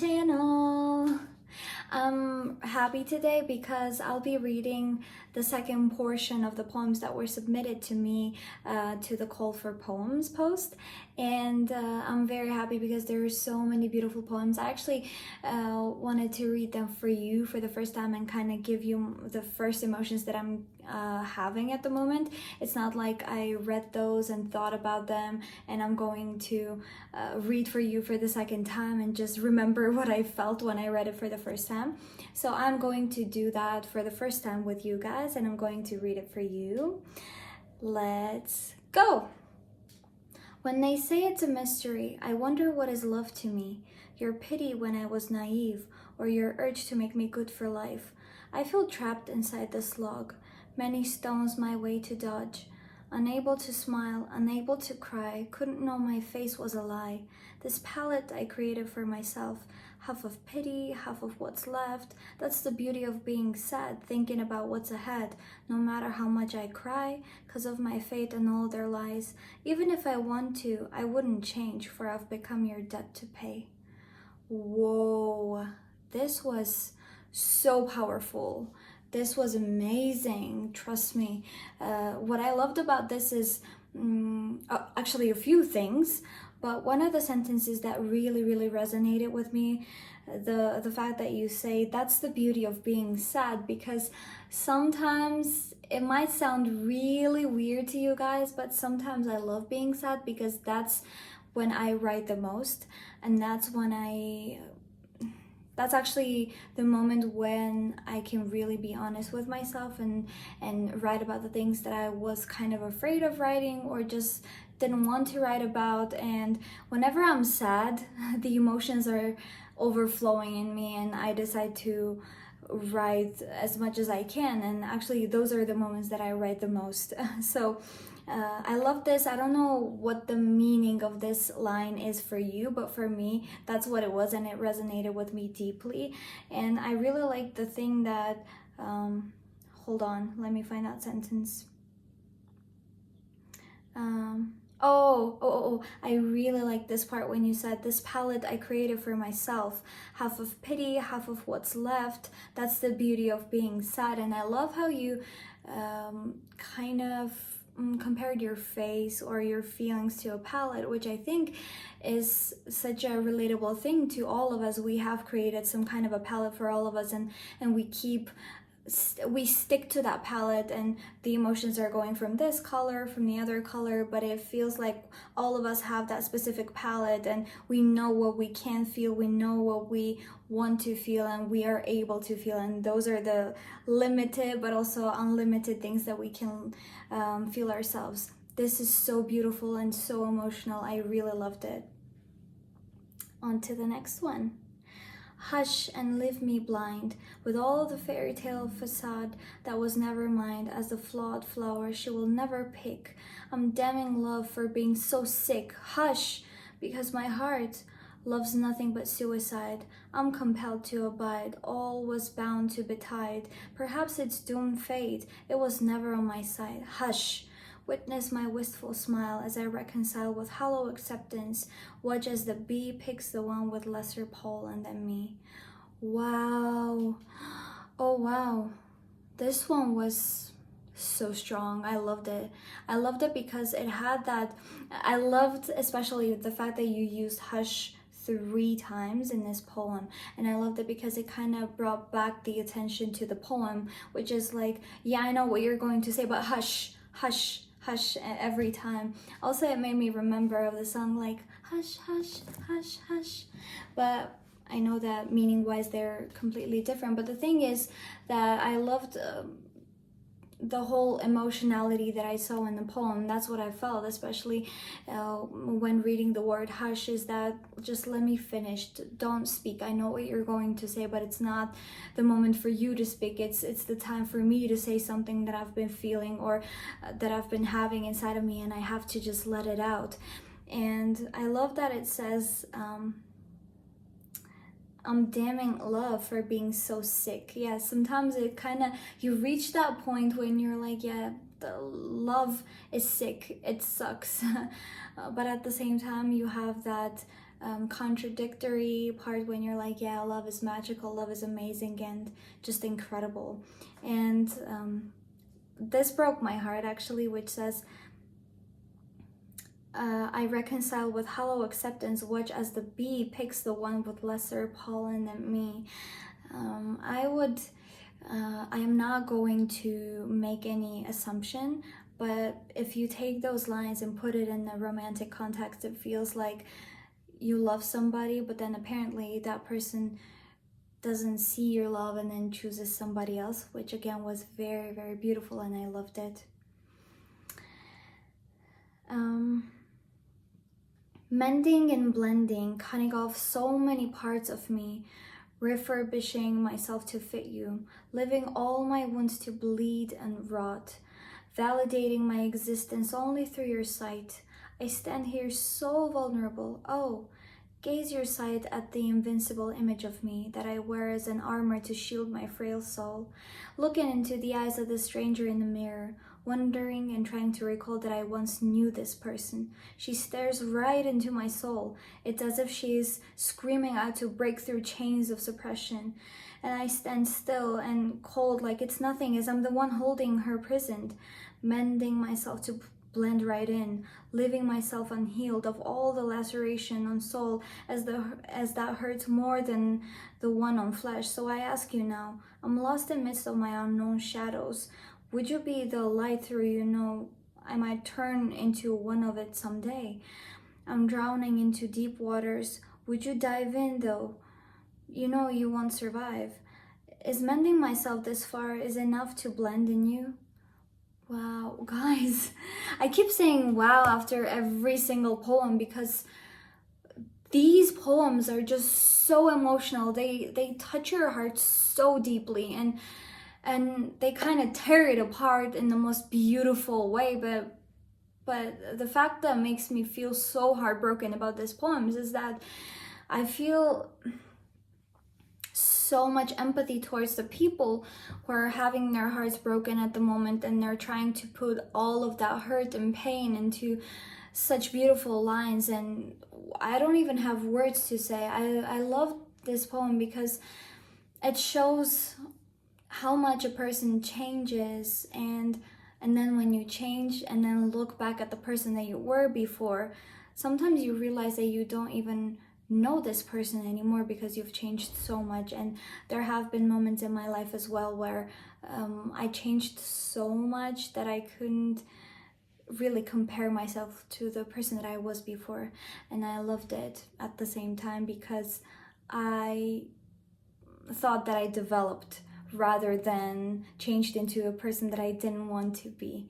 channel. I'm happy today because I'll be reading the second portion of the poems that were submitted to me to the Call for Poems post, and I'm very happy because there are so many beautiful poems. I actually wanted to read them for you for the first time and kind of give you the first emotions that I'm having at the moment. It's not like I read those and thought about them and I'm going to read for you for the second time and just remember what I felt when I read it for the first time. So I'm going to do that for the first time with you guys, and I'm going to read it for you. Let's go. When they say it's a mystery, I wonder what is love to me. Your pity when I was naive, or your urge to make me good for life. I feel trapped inside this log, many stones my way to dodge. Unable to smile, unable to cry, couldn't know my face was a lie. This palette I created for myself, half of pity, half of what's left. That's the beauty of being sad, thinking about what's ahead. No matter how much I cry, 'cause of my fate and all their lies. Even if I want to, I wouldn't change, for I've become your debt to pay. Whoa, this was so powerful. This was amazing, trust me. What I loved about this is actually a few things, but one of the sentences that really resonated with me, the fact that you say that's the beauty of being sad, because sometimes it might sound really weird to you guys, but sometimes I love being sad because that's when I write the most, and that's actually the moment when I can really be honest with myself and write about the things that I was kind of afraid of writing or just didn't want to write about. And whenever I'm sad, the emotions are overflowing in me and I decide to write as much as I can, and actually those are the moments that I write the most. So I love this. I don't know what the meaning of this line is for you, but for me, that's what it was, and it resonated with me deeply. And I really like the thing that, hold on, let me find that sentence. I really like this part when you said, this palette I created for myself, half of pity, half of what's left. That's the beauty of being sad. And I love how you kind of compared your face or your feelings to a palette, which I think is such a relatable thing to all of us. We have created some kind of a palette for all of us, and we stick to that palette, and the emotions are going from this color, from the other color, but it feels like all of us have that specific palette and we know what we can feel, we know what we want to feel, and we are able to feel, and those are the limited but also unlimited things that we can feel ourselves. This is so beautiful and so emotional. I really loved it. On to the next one. Hush and leave me blind with all the fairy tale facade that was never mine, as the flawed flower she will never pick. I'm damning love for being so sick. Hush, because my heart loves nothing but suicide. I'm compelled to abide, all was bound to betide. Perhaps it's doomed fate, it was never on my side. Hush, witness my wistful smile as I reconcile with hollow acceptance. Watch as the bee picks the one with lesser pollen than me. Wow. Oh wow. This one was so strong. I loved it. I loved it because it had that, I loved especially the fact that you used hush 3 times in this poem, and I loved it because it kind of brought back the attention to the poem, which is like, yeah, I know what you're going to say, but hush, hush, hush every time. Also, it made me remember of the song like hush, hush, hush, hush. But I know that meaning wise they're completely different. But the thing is that I loved the whole emotionality that I saw in the poem. That's what I felt, especially when reading the word hush, is that just let me finish, don't speak. I know what you're going to say, but it's not the moment for you to speak. It's the time for me to say something that I've been feeling or that I've been having inside of me, and I have to just let it out. And I love that it says I'm damning love for being so sick. Yeah, sometimes it kind of, you reach that point when you're like, yeah, the love is sick, it sucks. But at the same time, you have that contradictory part when you're like, yeah, love is magical, love is amazing and just incredible. And this broke my heart actually, which says, I reconcile with hollow acceptance, watch as the bee picks the one with lesser pollen than me. I am not going to make any assumption, but if you take those lines and put it in a romantic context, it feels like you love somebody, but then apparently that person doesn't see your love and then chooses somebody else, which again was very, very beautiful and I loved it. Mending and blending, cutting off so many parts of me, refurbishing myself to fit you, living all my wounds to bleed and rot, validating my existence only through your sight. I stand here so vulnerable. Oh, gaze your sight at the invincible image of me that I wear as an armor to shield my frail soul, looking into the eyes of the stranger in the mirror, wondering and trying to recall that I once knew this person. She stares right into my soul. It's as if she is screaming out to break through chains of suppression. And I stand still and cold like it's nothing, as I'm the one holding her prisoned, mending myself to blend right in, leaving myself unhealed of all the laceration on soul, as that hurts more than the one on flesh. So I ask you now, I'm lost in midst of my unknown shadows. Would you be the light through, I might turn into one of it someday. I'm drowning into deep waters. Would you dive in though? You know you won't survive. Is mending myself this far is enough to blend in you? Wow, guys, I keep saying wow after every single poem because these poems are just so emotional. They touch your heart so deeply and they kind of tear it apart in the most beautiful way, but the fact that makes me feel so heartbroken about these poems is that I feel so much empathy towards the people who are having their hearts broken at the moment, and they're trying to put all of that hurt and pain into such beautiful lines, and I don't even have words to say. I love this poem because it shows how much a person changes, and then when you change and then look back at the person that you were before, sometimes you realize that you don't even know this person anymore because you've changed so much. And there have been moments in my life as well where I changed so much that I couldn't really compare myself to the person that I was before, and I loved it at the same time because I thought that I developed rather than changed into a person that I didn't want to be.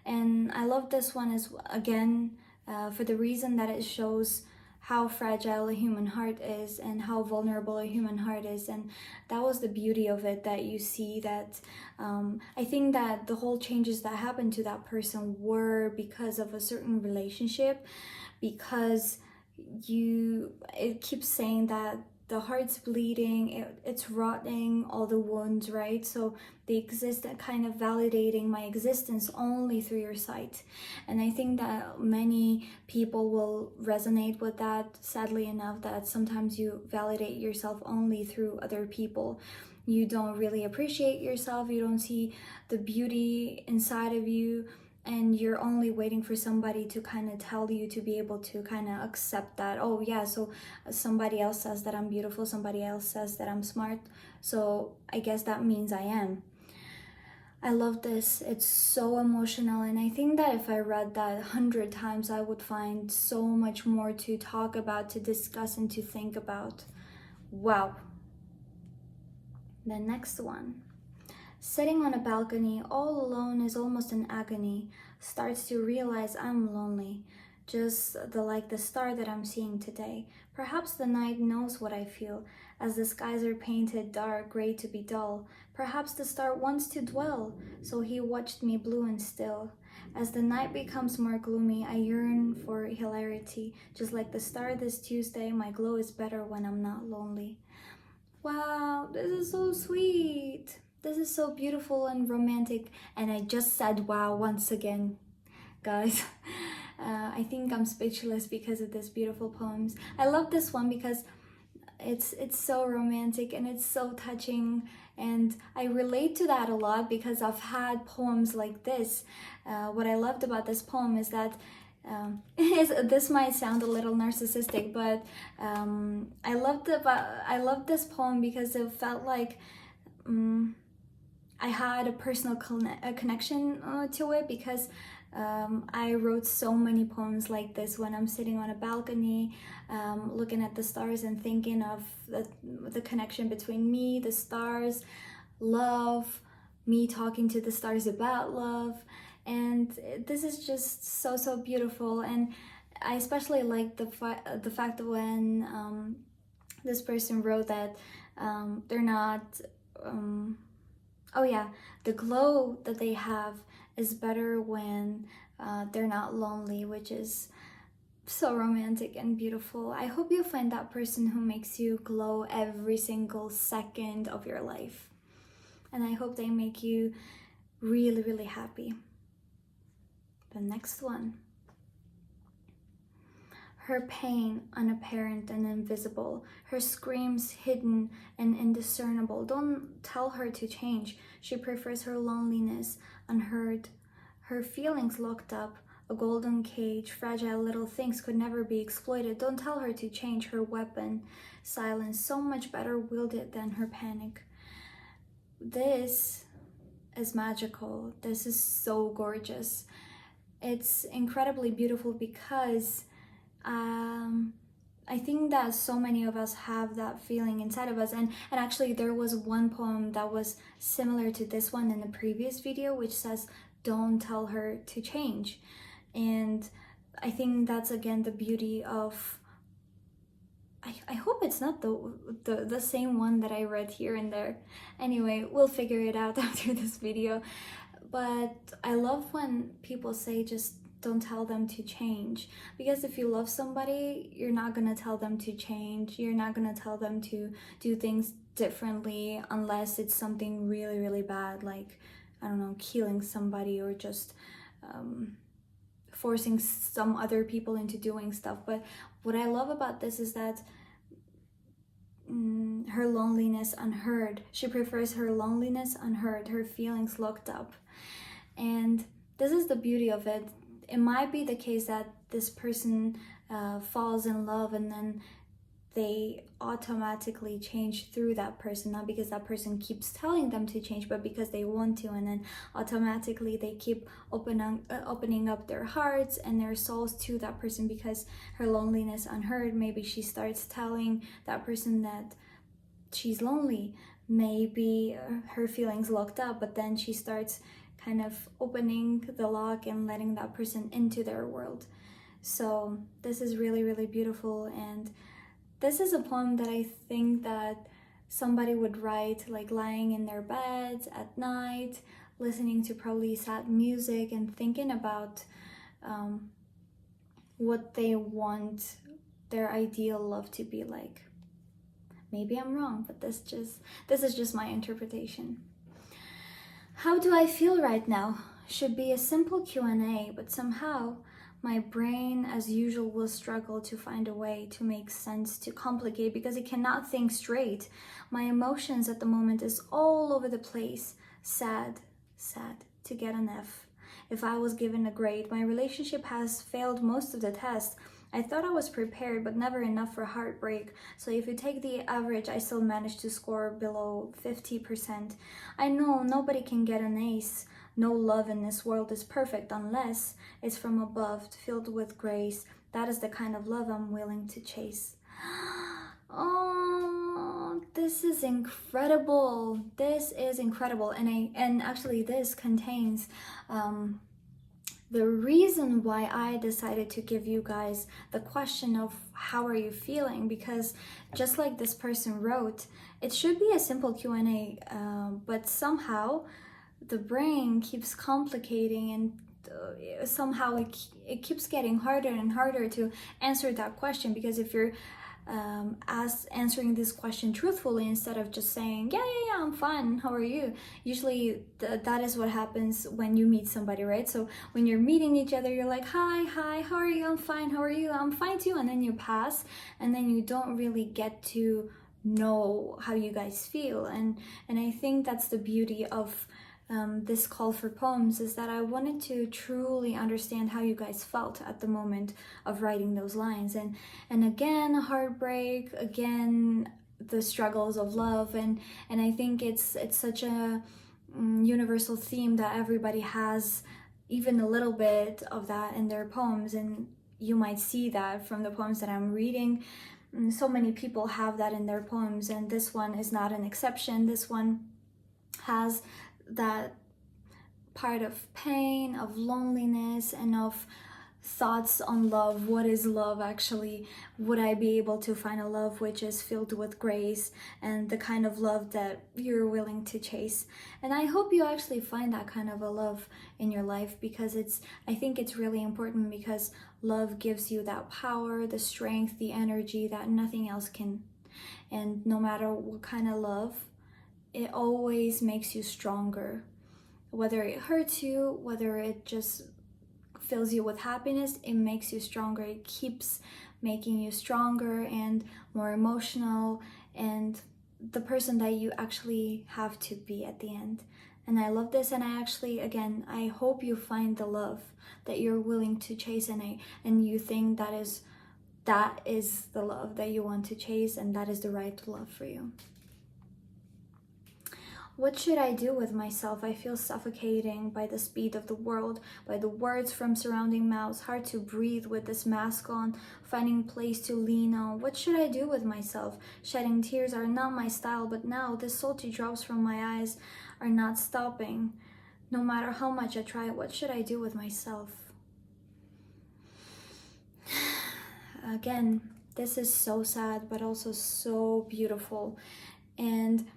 And I love this one as again for the reason that it shows how fragile a human heart is and how vulnerable a human heart is. And that was the beauty of it, that you see that I think that the whole changes that happened to that person were because of a certain relationship, because it keeps saying that the heart's bleeding, it's rotting all the wounds, right? So they exist at kind of validating my existence only through your sight. And I think that many people will resonate with that, sadly enough, that sometimes you validate yourself only through other people. You don't really appreciate yourself, you don't see the beauty inside of you, and you're only waiting for somebody to kind of tell you to be able to kind of accept that, oh yeah, so somebody else says that I'm beautiful, somebody else says that I'm smart, so I guess that means I am. I love this. It's so emotional, and I think that if I read that 100 times, I would find so much more to talk about, to discuss, and to think about. Wow. The next one. Sitting on a balcony all alone is almost an agony. Starts to realize I'm lonely, just like the star that I'm seeing today. Perhaps the night knows what I feel, as the skies are painted dark gray to be dull. Perhaps the star wants to dwell, so he watched me blue and still. As the night becomes more gloomy, I yearn for hilarity. Just like the star this Tuesday, my glow is better when I'm not lonely. Wow, this is so sweet. This is so beautiful and romantic, and I just said wow once again, guys. I think I'm speechless because of this beautiful poems. I love this one because it's so romantic and it's so touching, and I relate to that a lot because I've had poems like this. What I loved about this poem is that this might sound a little narcissistic, but I loved this poem because it felt like I had a personal connection to it, because I wrote so many poems like this when I'm sitting on a balcony, looking at the stars and thinking of the connection between me, the stars, love, me talking to the stars about love. And this is just so beautiful. And I especially like the fact that when this person wrote that they're not oh yeah, the glow that they have is better when they're not lonely, which is so romantic and beautiful. I hope you find that person who makes you glow every single second of your life. And I hope they make you really happy. The next one. Her pain unapparent and invisible, her screams hidden and indiscernible. Don't tell her to change. She prefers her loneliness unheard, her feelings locked up, a golden cage, fragile little things could never be exploited. Don't tell her to change her weapon, silence, so much better wielded than her panic. This is magical. This is so gorgeous. It's incredibly beautiful because I think that so many of us have that feeling inside of us, and actually there was one poem that was similar to this one in the previous video, which says don't tell her to change. And I think that's again the beauty of, I hope it's not the same one that I read here and there. Anyway, we'll figure it out after this video. But I love when people say just don't tell them to change, because if you love somebody, you're not gonna tell them to change. You're not gonna tell them to do things differently unless it's something really bad, like, I don't know, killing somebody or just forcing some other people into doing stuff. But what I love about this is that her loneliness unheard. She prefers her loneliness unheard, her feelings locked up. And this is the beauty of it. It might be the case that this person falls in love and then they automatically change through that person, not because that person keeps telling them to change, but because they want to, and then automatically they keep opening up their hearts and their souls to that person because her loneliness unheard. Maybe she starts telling that person that she's lonely. Maybe her feelings locked up, but then she starts kind of opening the lock and letting that person into their world. So this is really beautiful, and this is a poem that I think that somebody would write like lying in their beds at night, listening to probably sad music and thinking about what they want their ideal love to be like. Maybe I'm wrong, but this is just my interpretation. How do I feel right now? Should be a simple Q&A, but somehow my brain, as usual, will struggle to find a way to make sense, to complicate, because it cannot think straight. My emotions at the moment is all over the place. Sad to get an F. If I was given a grade, my relationship has failed most of the tests. I thought I was prepared, but never enough for heartbreak. So if you take the average, I still managed to score below 50%. I know nobody can get an ace. No love in this world is perfect unless it's from above, filled with grace. That is the kind of love I'm willing to chase. Oh, this is incredible. This is incredible. And actually this contains the reason why I decided to give you guys the question of how are you feeling, because just like this person wrote, it should be a simple Q&A, but somehow the brain keeps complicating, and somehow it keeps getting harder and harder to answer that question, because if you're answering this question truthfully instead of just saying, yeah, I'm fine, how are you? Usually that is what happens when you meet somebody, right? So when you're meeting each other, you're like, hi, how are you? I'm fine, how are you? I'm fine too. And then you pass, and then you don't really get to know how you guys feel. And I think that's the beauty of this call for poems, is that I wanted to truly understand how you guys felt at the moment of writing those lines. And again, heartbreak, again, the struggles of love, and I think it's such a universal theme that everybody has even a little bit of that in their poems. And you might see that from the poems that I'm reading. So many people have that in their poems, and this one is not an exception. This one has that part of pain, of loneliness, and of thoughts on love. What is love actually? Would I be able to find a love which is filled with grace and the kind of love that you're willing to chase? And I hope you actually find that kind of a love in your life, because I think it's really important, because love gives you that power, the strength, the energy that nothing else can. And no matter what kind of love, it always makes you stronger. Whether it hurts you, whether it just fills you with happiness, it makes you stronger. It keeps making you stronger and more emotional, and the person that you actually have to be at the end. And I love this, and I hope you find the love that you're willing to chase, and you think that is the love that you want to chase, and that is the right love for you. What should I do with myself? I feel suffocating by the speed of the world, by the words from surrounding mouths. Hard to breathe with this mask on, finding a place to lean on. What should I do with myself? Shedding tears are not my style, but now the salty drops from my eyes are not stopping. No matter how much I try, what should I do with myself? Again, this is so sad, but also so beautiful. And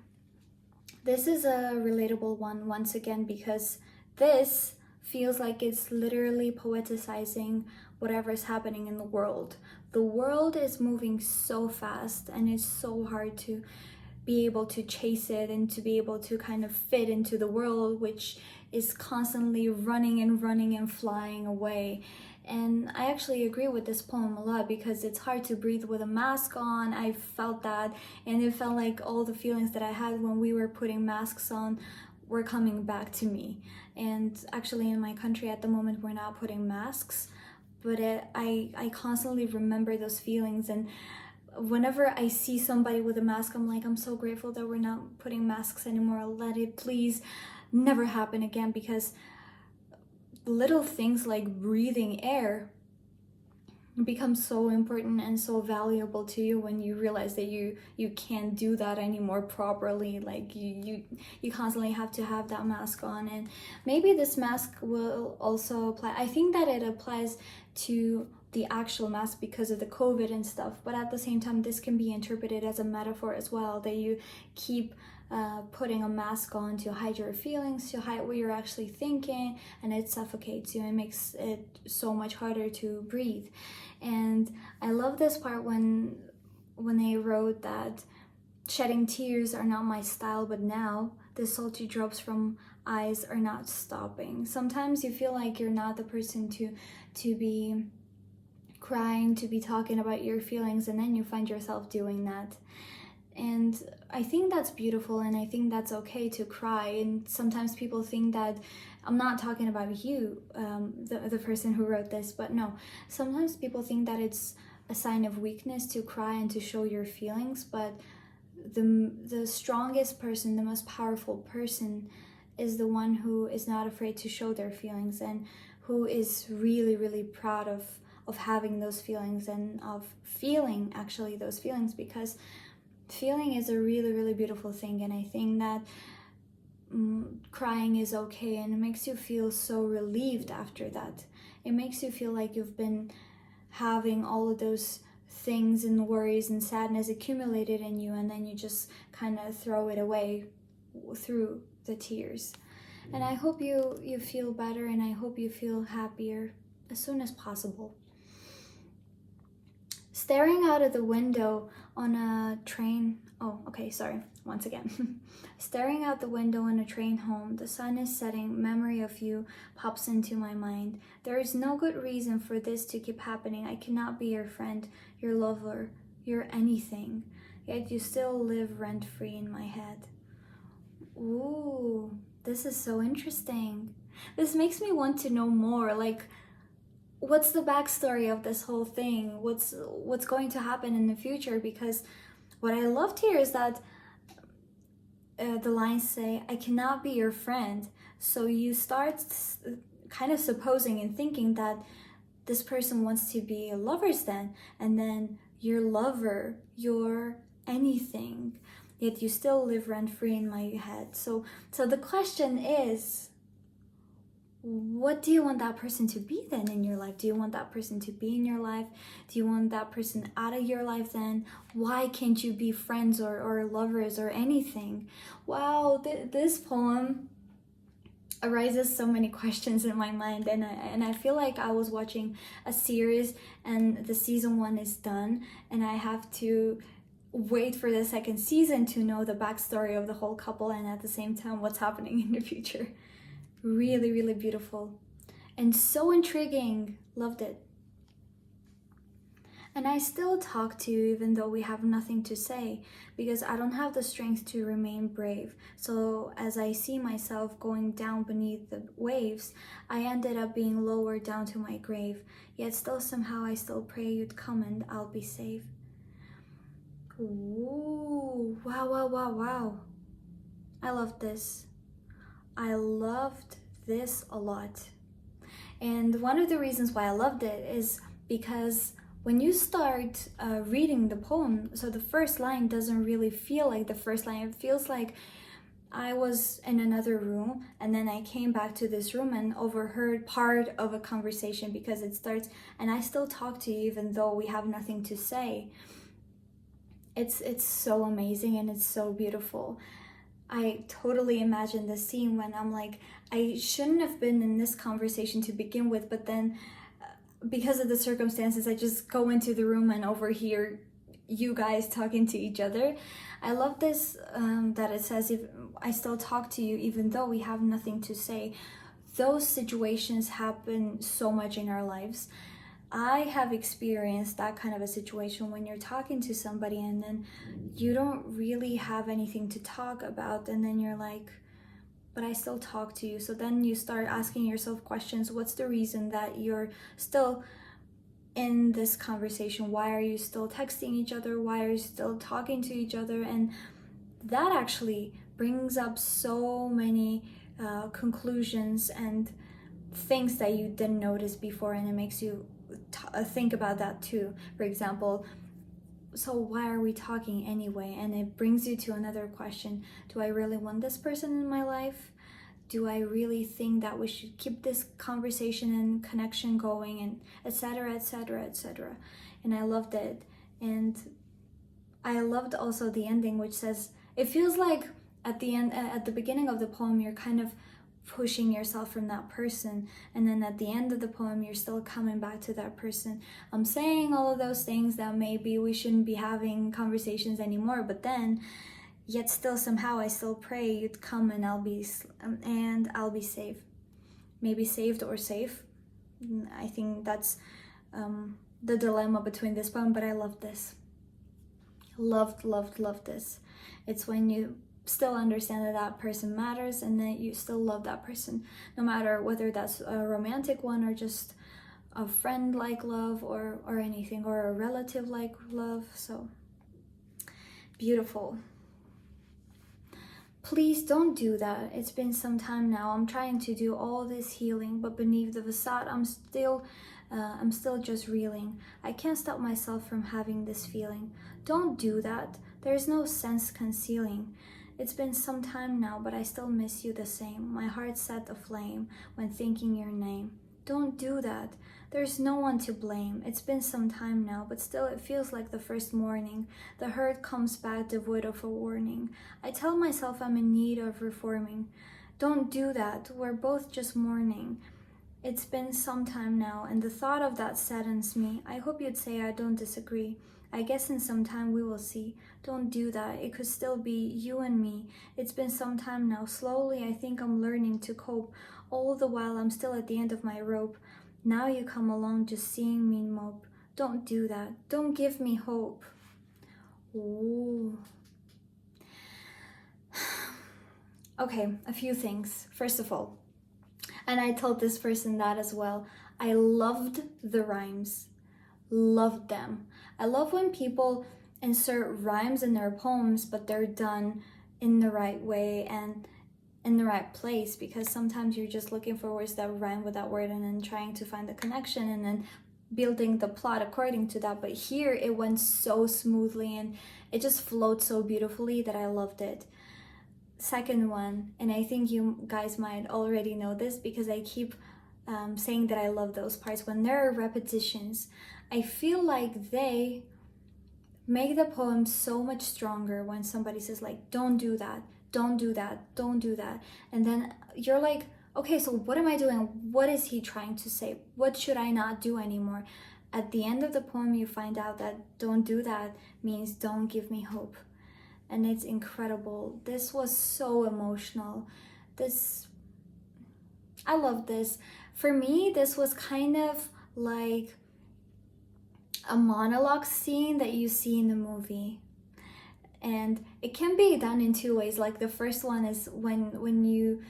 this is a relatable one once again, because this feels like it's literally poeticizing whatever is happening in the world. The world is moving so fast, and it's so hard to be able to chase it and to be able to kind of fit into the world, which is constantly running and flying away. And I actually agree with this poem a lot, because it's hard to breathe with a mask on. I felt that, and it felt like all the feelings that I had when we were putting masks on were coming back to me. And actually in my country at the moment, we're not putting masks, but I constantly remember those feelings. And whenever I see somebody with a mask, I'm like, I'm so grateful that we're not putting masks anymore. Let it please never happen again, because little things like breathing air become so important and so valuable to you when you realize that you can't do that anymore properly. Like you constantly have to have that mask on. And maybe this mask will also apply, I think that it applies to the actual mask because of the COVID and stuff, but at the same time this can be interpreted as a metaphor as well, that you keep putting a mask on to hide your feelings, to hide what you're actually thinking, and it suffocates you and makes it so much harder to breathe. And I love this part when they wrote that shedding tears are not my style, but now the salty drops from eyes are not stopping. Sometimes you feel like you're not the person to be crying, to be talking about your feelings, and then you find yourself doing that. And I think that's beautiful, and I think that's okay to cry. And sometimes people think that, I'm not talking about you, the person who wrote this, but no, sometimes people think that it's a sign of weakness to cry and to show your feelings, but the strongest person, the most powerful person is the one who is not afraid to show their feelings, and who is really, really proud of having those feelings and of feeling actually those feelings, because feeling is a really, really beautiful thing. And I think that crying is okay, and it makes you feel so relieved after that. It makes you feel like you've been having all of those things and worries and sadness accumulated in you, and then you just kind of throw it away through the tears. And I hope you feel better, and I hope you feel happier as soon as possible. Staring out of the window on a train. Oh, okay, sorry. Once again. Staring out the window on a train home, the sun is setting, memory of you pops into my mind. There is no good reason for this to keep happening. I cannot be your friend, your lover, your anything. Yet you still live rent-free in my head. Ooh, this is so interesting. This makes me want to know more. Like, what's the backstory of this whole thing? What's going to happen in the future? Because what I loved here is that the lines say, I cannot be your friend. So you start kind of supposing and thinking that this person wants to be lovers then, and then your lover, your anything, yet you still live rent-free in my head. So the question is, what do you want that person to be then in your life? Do you want that person to be in your life? Do you want that person out of your life then? Why can't you be friends or lovers or anything? Wow, this poem arises so many questions in my mind, and I feel like I was watching a series and the season 1 is done, and I have to wait for the second season to know the backstory of the whole couple, and at the same time what's happening in the future. Really, really beautiful and so intriguing. Loved it. And I still talk to you even though we have nothing to say, because I don't have the strength to remain brave. So as I see myself going down beneath the waves, I ended up being lowered down to my grave. Yet still somehow I still pray you'd come and I'll be safe. Ooh, wow, wow, wow, wow. I love this. I loved this a lot. And one of the reasons why I loved it is because when you start reading the poem, so the first line doesn't really feel like the first line. It feels like I was in another room and then I came back to this room and overheard part of a conversation, because it starts, and I still talk to you even though we have nothing to say. It's so amazing and it's so beautiful. I totally imagine the scene when I'm like, I shouldn't have been in this conversation to begin with, but then because of the circumstances, I just go into the room and overhear you guys talking to each other. I love this, that it says, if I still talk to you even though we have nothing to say. Those situations happen so much in our lives. I have experienced that kind of a situation when you're talking to somebody and then you don't really have anything to talk about, and then you're like, but I still talk to you. So then you start asking yourself questions. What's the reason that you're still in this conversation? Why are you still texting each other? Why are you still talking to each other? And that actually brings up so many conclusions and things that you didn't notice before, and it makes you think about that too. For example, so why are we talking anyway? And it brings you to another question. Do I really want this person in my life? Do I really think that we should keep this conversation and connection going, and etc, etc, etc? And I loved it. And I loved also the ending, which says, it feels like at the end, at the beginning of the poem, you're kind of pushing yourself from that person, and then at the end of the poem you're still coming back to that person. I'm saying all of those things that maybe we shouldn't be having conversations anymore, but then yet still somehow I still pray you'd come and I'll be safe. Maybe saved or safe. I think that's the dilemma between this poem, but I love this. Loved this. It's when you still understand that that person matters, and that you still love that person, no matter whether that's a romantic one or just a friend like love, or anything, or a relative like love. So beautiful. Please don't do that. It's been some time now. I'm trying to do all this healing, but beneath the facade I'm still just reeling. I can't stop myself from having this feeling. Don't do that. There's no sense concealing. It's been some time now, but I still miss you the same. My heart set aflame when thinking your name. Don't do that. There's no one to blame. It's been some time now, but still it feels like the first morning. The hurt comes back devoid of a warning. I tell myself I'm in need of reforming. Don't do that. We're both just mourning. It's been some time now, and the thought of that saddens me. I hope you'd say I don't disagree. I guess in some time we will see. Don't do that. It could still be you and me. It's been some time now. Slowly, I think I'm learning to cope. All the while, I'm still at the end of my rope. Now you come along just seeing me mope. Don't do that. Don't give me hope. Ooh. Okay, a few things. First of all, and I told this person that as well, I loved the rhymes. Loved them. I love when people insert rhymes in their poems, but they're done in the right way and in the right place, because sometimes you're just looking for words that rhyme with that word and then trying to find the connection and then building the plot according to that. But here it went so smoothly and it just flowed so beautifully that I loved it. Second one, and I think you guys might already know this because I keep saying that I love those parts, when there are repetitions, I feel like they make the poem so much stronger when somebody says like, don't do that, don't do that, don't do that. And then you're like, okay, so what am I doing? What is he trying to say? What should I not do anymore? At the end of the poem, you find out that don't do that means don't give me hope. And it's incredible. This was so emotional. I love this. For me, this was kind of like a monologue scene that you see in the movie. And it can be done in two ways. Like the first one is when you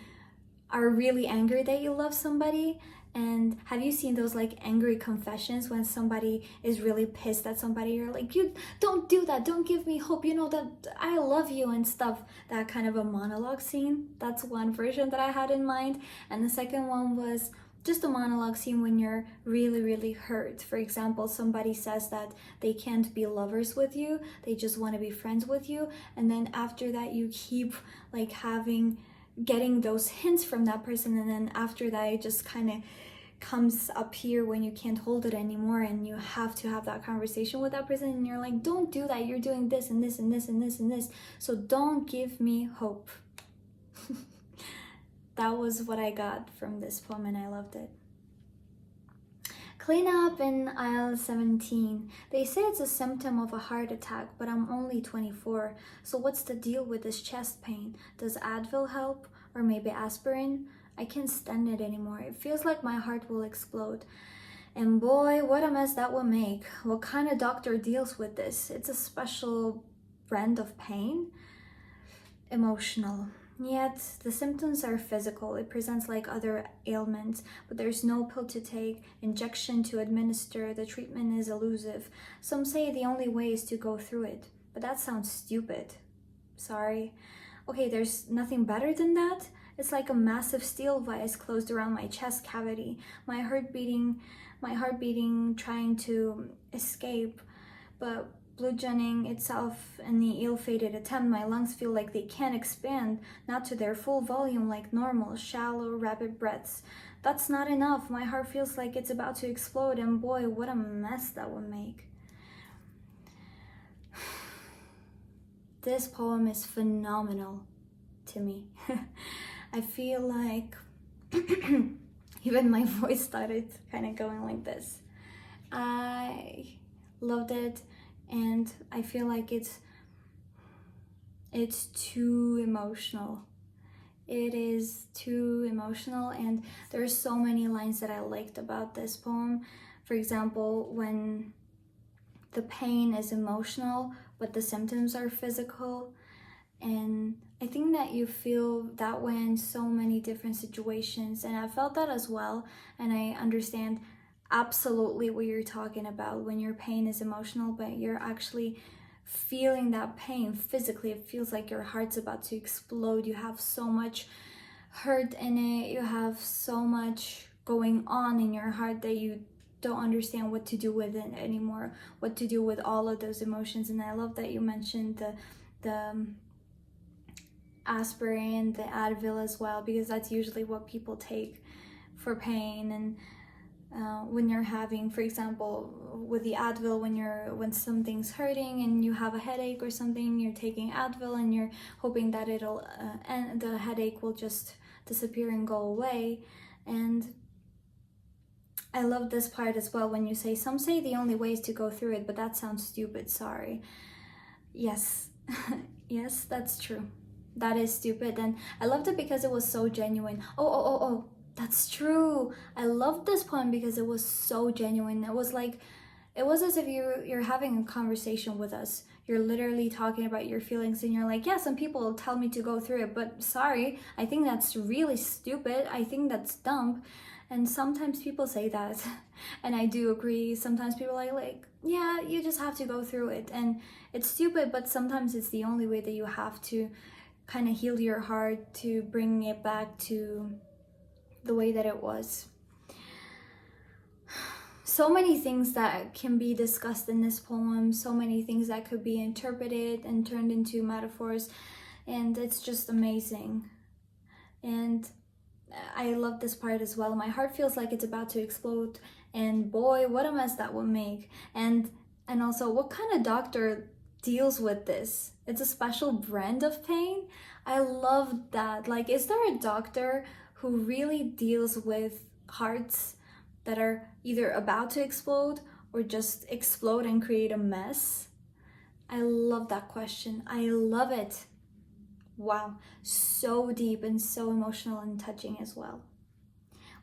are really angry that you love somebody. And have you seen those like angry confessions when somebody is really pissed at somebody? You're like, you don't do that, don't give me hope, you know that I love you and stuff. That kind of a monologue scene. That's one version that I had in mind. And the second one was just a monologue scene when you're really, really hurt. For example, somebody says that they can't be lovers with you, they just want to be friends with you. And then after that, you keep like getting those hints from that person. And then after that, it just kind of comes up here when you can't hold it anymore and you have to have that conversation with that person. And you're like, don't do that. You're doing this and this and this and this and this. So don't give me hope. That was what I got from this poem and I loved it. Clean up in aisle 17. They say it's a symptom of a heart attack, but I'm only 24. So what's the deal with this chest pain? Does Advil help? Or maybe aspirin? I can't stand it anymore. It feels like my heart will explode. And boy, what a mess that will make. What kind of doctor deals with this? It's a special brand of pain. Emotional. Yet, the symptoms are physical. It presents like other ailments, but there's no pill to take, injection to administer, the treatment is elusive. Some say the only way is to go through it, but that sounds stupid. Sorry. Okay, there's nothing better than that? It's like a massive steel vise closed around my chest cavity, my heart beating, trying to escape, but bludgeoning itself in the ill-fated attempt. My lungs feel like they can't expand, not to their full volume like normal, shallow, rapid breaths. That's not enough. My heart feels like it's about to explode, and boy, what a mess that would make. This poem is phenomenal to me. I feel like even my voice started kind of going like this. I loved it. And I feel like it's too emotional. It is too emotional, and there's so many lines that I liked about this poem. For example, when the pain is emotional, but the symptoms are physical. And I think that you feel that way in so many different situations, and I felt that as well, and I understand absolutely what you're talking about when your pain is emotional, but you're actually feeling that pain physically. It feels like your heart's about to explode. You have so much hurt in it, you have so much going on in your heart that you don't understand what to do with it anymore, what to do with all of those emotions. And I love that you mentioned the aspirin, the Advil as well, because that's usually what people take for pain. And when you're having, for example, with the Advil, when something's hurting and you have a headache or something, you're taking Advil and you're hoping that and the headache will just disappear and go away. And I love this part as well when you say, some say the only way is to go through it, but that sounds stupid, sorry. Yes, yes, that's true. That is stupid. And I loved it because it was so genuine. Oh, that's true. I loved this poem because it was so genuine. It was like, it was as if you're having a conversation with us. You're literally talking about your feelings and you're like, yeah, some people tell me to go through it, but sorry, I think that's really stupid. I think that's dumb. And sometimes people say that, and I do agree. Sometimes people are like, yeah, you just have to go through it. And it's stupid, but sometimes it's the only way that you have to kind of heal your heart, to bring it back to the way that it was. So many things that can be discussed in this poem, so many things that could be interpreted and turned into metaphors, and it's just amazing. And I love this part as well. My heart feels like it's about to explode, and boy, what a mess that would make. And also, what kind of doctor deals with this? It's a special brand of pain. I love that. Like, is there a doctor who really deals with hearts that are either about to explode or just explode and create a mess? I love that question. I love it. Wow, so deep and so emotional and touching as well.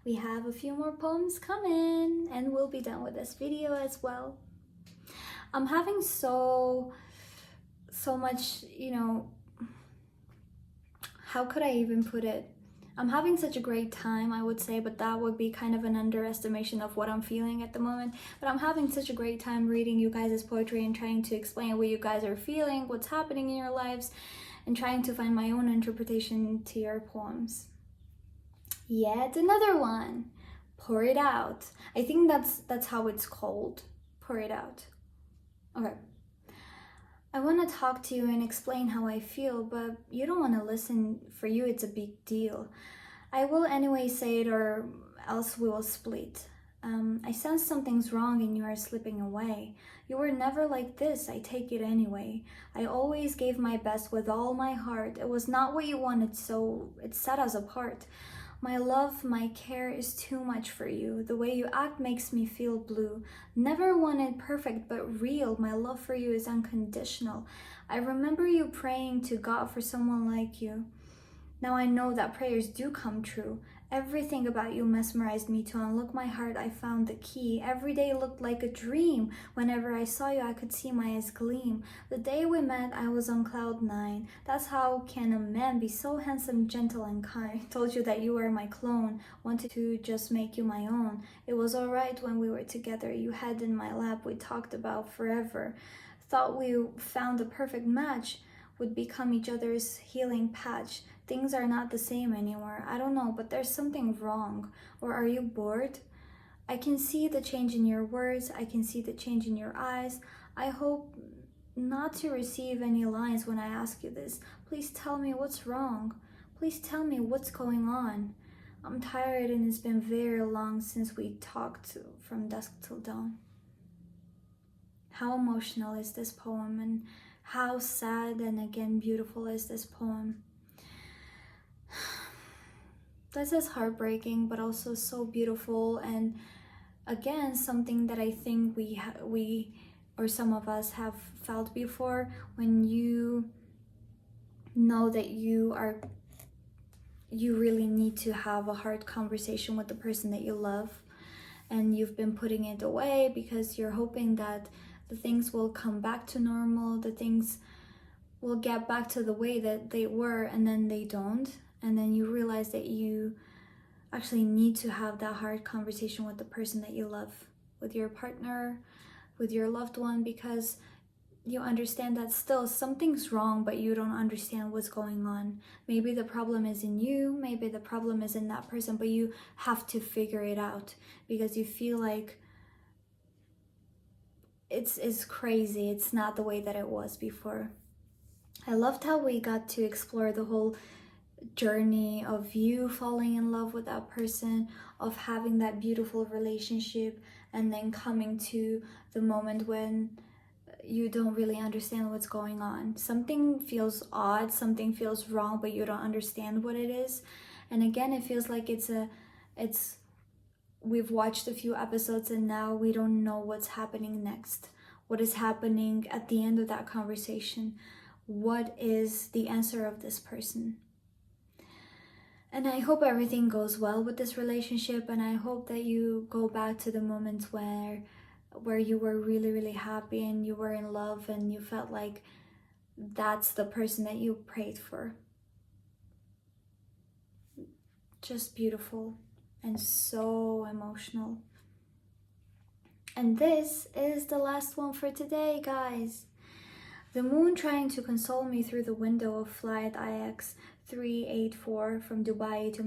We have a few more poems coming and we'll be done with this video as well. I'm having so much, how could I even put it? I'm having such a great time, I would say, but that would be kind of an underestimation of what I'm feeling at the moment. But I'm having such a great time reading you guys' poetry and trying to explain what you guys are feeling, what's happening in your lives, and trying to find my own interpretation to your poems. Yet another one. Pour it out. I think that's how it's called. Pour it out. Okay. I want to talk to you and explain how I feel, but you don't want to listen. For you, it's a big deal. I will anyway say it, or else we will split. I sense something's wrong and you are slipping away. You were never like this, I take it anyway. I always gave my best with all my heart. It was not what you wanted, so it set us apart. My love, my care is too much for you. The way you act makes me feel blue. Never wanted perfect, but real. My love for you is unconditional. I remember you praying to God for someone like you. Now I know that prayers do come true. Everything about you mesmerized me. To unlock my heart, I found the key. Every day looked like a dream. Whenever I saw you, I could see my eyes gleam. The day we met, I was on cloud 9. That's how can a man be so handsome, gentle, and kind. Told you that you were my clone. Wanted to just make you my own. It was alright when we were together. You had in my lap, we talked about forever. Thought we found the perfect match. Would become each other's healing patch. Things are not the same anymore. I don't know, but there's something wrong. Or are you bored? I can see the change in your words. I can see the change in your eyes. I hope not to receive any lines when I ask you this. Please tell me what's wrong. Please tell me what's going on. I'm tired and it's been very long since we talked from dusk till dawn. How emotional is this poem, and how sad and again beautiful is this poem. This is heartbreaking, but also so beautiful, and again something that I think we or some of us have felt before, when you know that you really need to have a hard conversation with the person that you love, and you've been putting it away because you're hoping that the things will come back to normal, the things will get back to the way that they were, and then they don't. And then you realize that you actually need to have that hard conversation with the person that you love, with your partner, with your loved one, because you understand that still something's wrong, but you don't understand what's going on. Maybe the problem is in you, maybe the problem is in that person, but you have to figure it out because you feel like it's crazy. It's not the way that it was before. I loved how we got to explore the whole journey of you falling in love with that person, of having that beautiful relationship, and then coming to the moment when you don't really understand what's going on. Something feels odd, something feels wrong, but you don't understand what it is. And again, it feels like it's we've watched a few episodes and now we don't know what's happening next. What is happening at the end of that conversation? What is the answer of this person? And I hope everything goes well with this relationship, and I hope that you go back to the moments where you were really, really happy and you were in love and you felt like that's the person that you prayed for. Just beautiful and so emotional. And this is the last one for today, guys. The moon trying to console me through the window of flight IX384 from Dubai to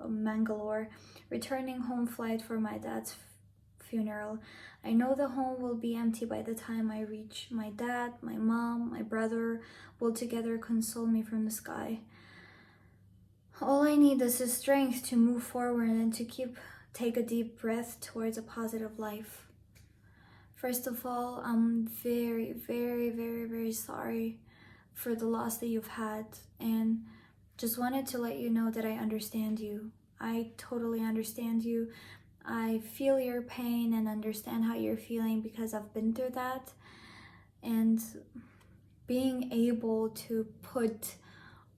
Mangalore, returning home flight for my dad's funeral. I know the home will be empty by the time I reach. My dad, my mom, my brother will together console me from the sky. All I need is the strength to move forward and to take a deep breath towards a positive life. First of all, I'm very, very, very, very sorry for the loss that you've had, and just wanted to let you know that I understand you. I totally understand you. I feel your pain and understand how you're feeling because I've been through that. And being able to put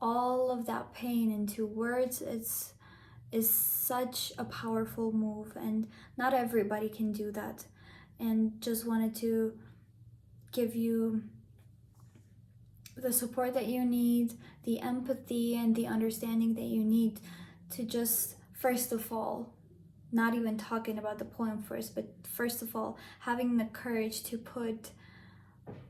all of that pain into words is such a powerful move, and not everybody can do that. And just wanted to give you the support that you need, the empathy and the understanding that you need to just, first of all, not even talking about the poem first, but first of all, having the courage to put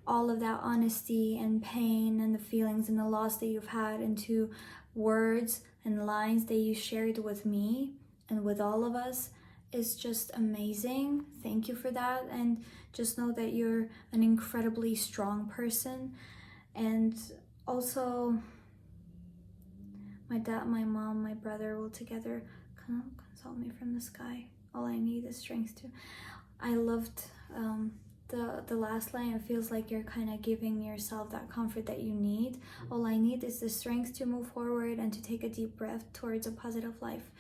all of that honesty and pain and the feelings and the loss that you've had into words and lines that you shared with me and with all of us is just amazing. Thank you for that, and just know that you're an incredibly strong person. And also, my dad, my mom, my brother will together console me from the sky. All I need is strength to. I loved the last line. It feels like you're kind of giving yourself that comfort that you need. All I need is the strength to move forward and to take a deep breath towards a positive life.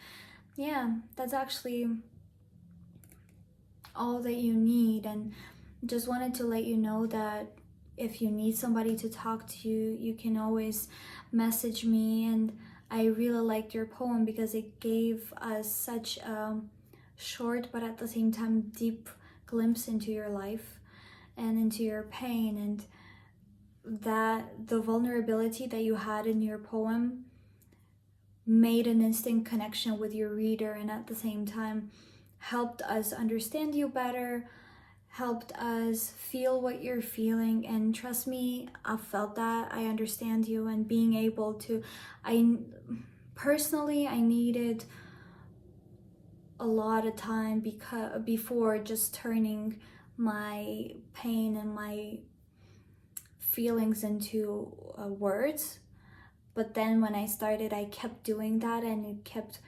Yeah, that's actually all that you need. And just wanted to let you know that if you need somebody to talk to, you can always message me. And I really liked your poem because it gave us such a short but at the same time deep glimpse into your life and into your pain, and that the vulnerability that you had in your poem made an instant connection with your reader, and at the same time helped us understand you better, helped us feel what you're feeling. And trust me, I felt that. I understand you, and being able to, I personally needed a lot of time before just turning my pain and my feelings into words. But then when I started, I kept doing that, and it kept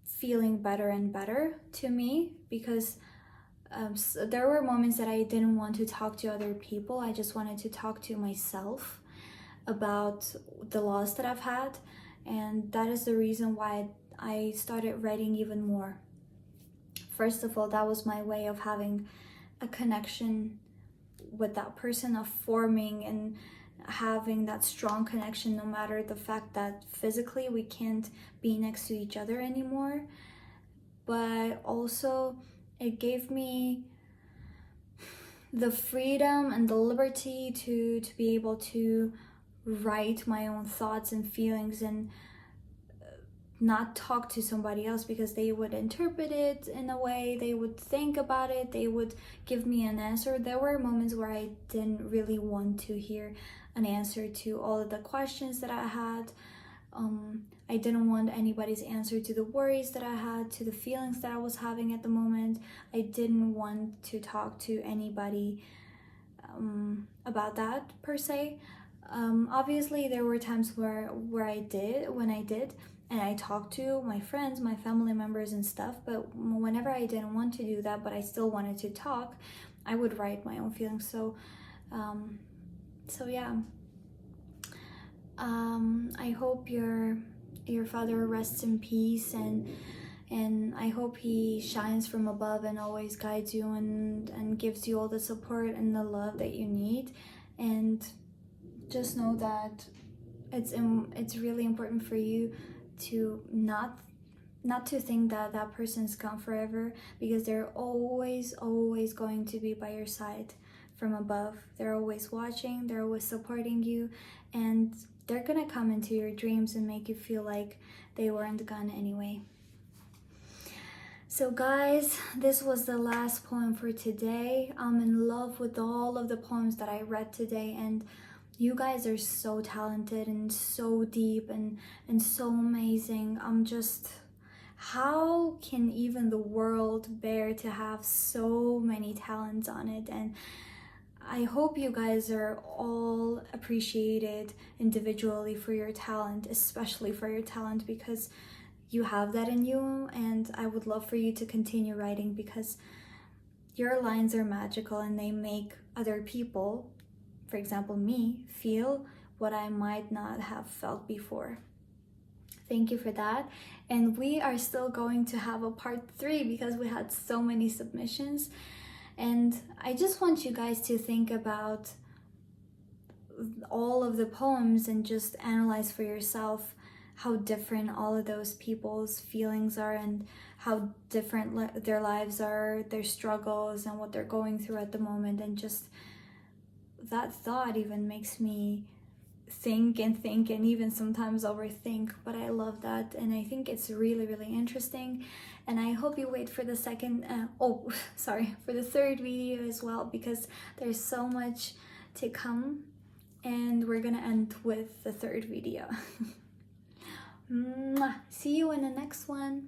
feeling better and better to me, because there were moments that I didn't want to talk to other people. I just wanted to talk to myself about the loss that I've had, and that is the reason why I started writing even more. First of all, that was my way of having a connection with that person, of forming and having that strong connection, no matter the fact that physically we can't be next to each other anymore. But also it gave me the freedom and the liberty to be able to write my own thoughts and feelings, and not talk to somebody else because they would interpret it in a way, they would think about it, they would give me an answer. There were moments where I didn't really want to hear an answer to all of the questions that I had. I didn't want anybody's answer to the worries that I had, to the feelings that I was having at the moment. I didn't want to talk to anybody about that per se. Obviously there were times when I did, and I talked to my friends, my family members and stuff, but whenever I didn't want to do that, but I still wanted to talk, I would write my own feelings. So yeah, I hope your father rests in peace, and and I hope he shines from above and always guides you and gives you all the support and the love that you need. And just know that it's really important for you to not to think that that person's gone forever, because they're always going to be by your side from above. They're always watching, they're always supporting you, and they're gonna come into your dreams and make you feel like they weren't gone anyway. So guys, this was the last poem for today. I'm in love with all of the poems that I read today, and you guys are so talented and so deep and so amazing. I'm just, how can even the world bear to have so many talents on it? And I hope you guys are all appreciated individually for your talent, especially for your talent, because you have that in you, and I would love for you to continue writing, because your lines are magical and they make other people, for example me, feel what I might not have felt before. Thank you for that. And we are still going to have a part 3 because we had so many submissions. And I just want you guys to think about all of the poems and just analyze for yourself how different all of those people's feelings are, and how different their lives are, their struggles, and what they're going through at the moment. And just that thought even makes me think and even sometimes overthink, but I love that, and I think it's really interesting. And I hope you wait for the for the third video as well, because there's so much to come, and we're gonna end with the third video. See you in the next one.